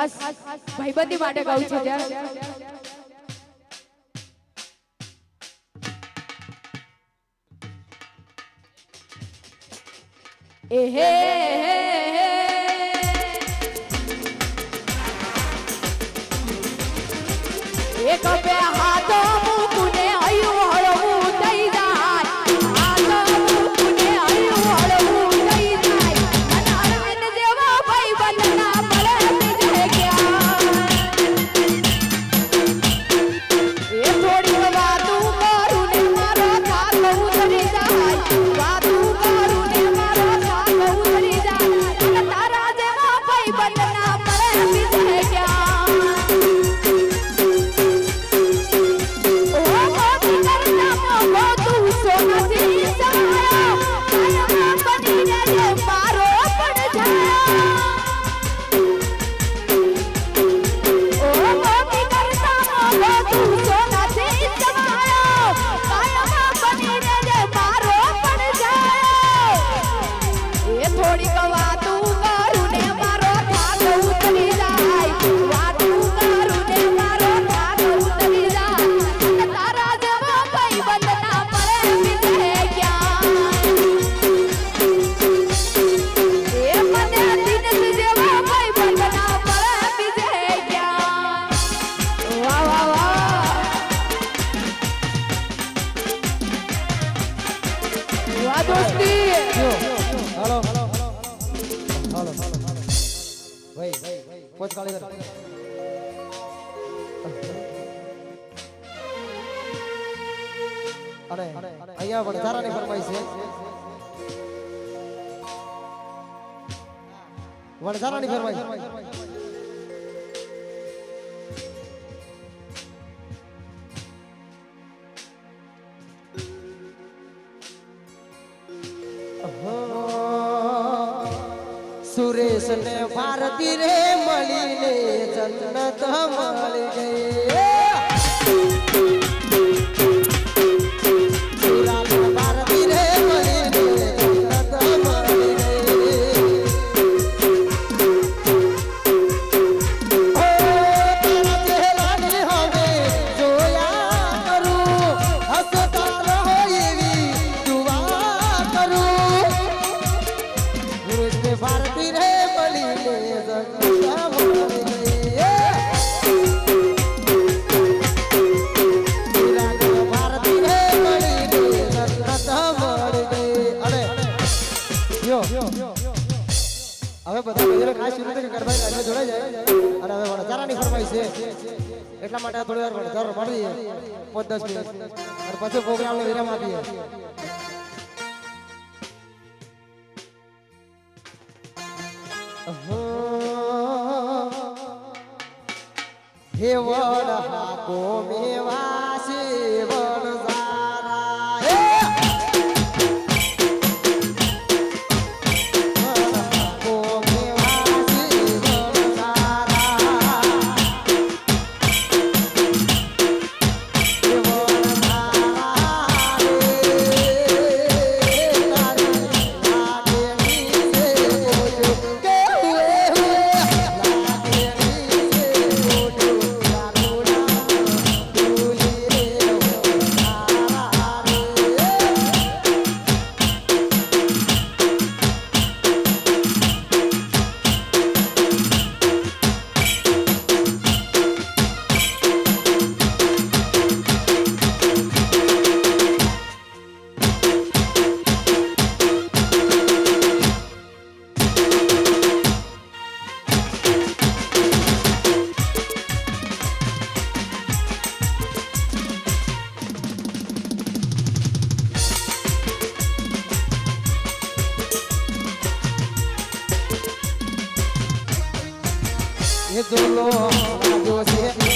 ખાસ ભાઈબંધી માટે ગાઉં છું ત્યારે એ હે એક બે હાથો મૂકુને આયું હળવું થઈ જાય હાથો મૂકુને આયું હળવું થઈ જાય અને અરવિંદ જેવા ભાઈબંધ ના મળે બીજે ક્યાં એ થોડી વાતું કરું ને મારો થાક ઉતરી જાય વાતું કરું ને મારો થાક ઉતરી જાય અને તારા જેવા ભાઈબંધ ના મળે બીજે ક્યાં અહીંયા વડધારાની ફરમાઈ છે વડધારાની ફરમાઈ સુરેશ ને ભારતી રે મળીને જન્નત મળી ગઈ હવે બધા બીજો ખાસ શરૂ થઈ ગરબા ગાઈને જોડાઈ જાય અને હવે વડધારાની ફરમાઈ છે એટલા માટે થોડી વાર વડધારો પાડી દઈએ 5-10 મિનિટ અને પછી પ્રોગ્રામનો વિરામ આપીએ હે વડહા કો મેવા છે ये दोनों जो से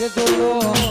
એ જોલો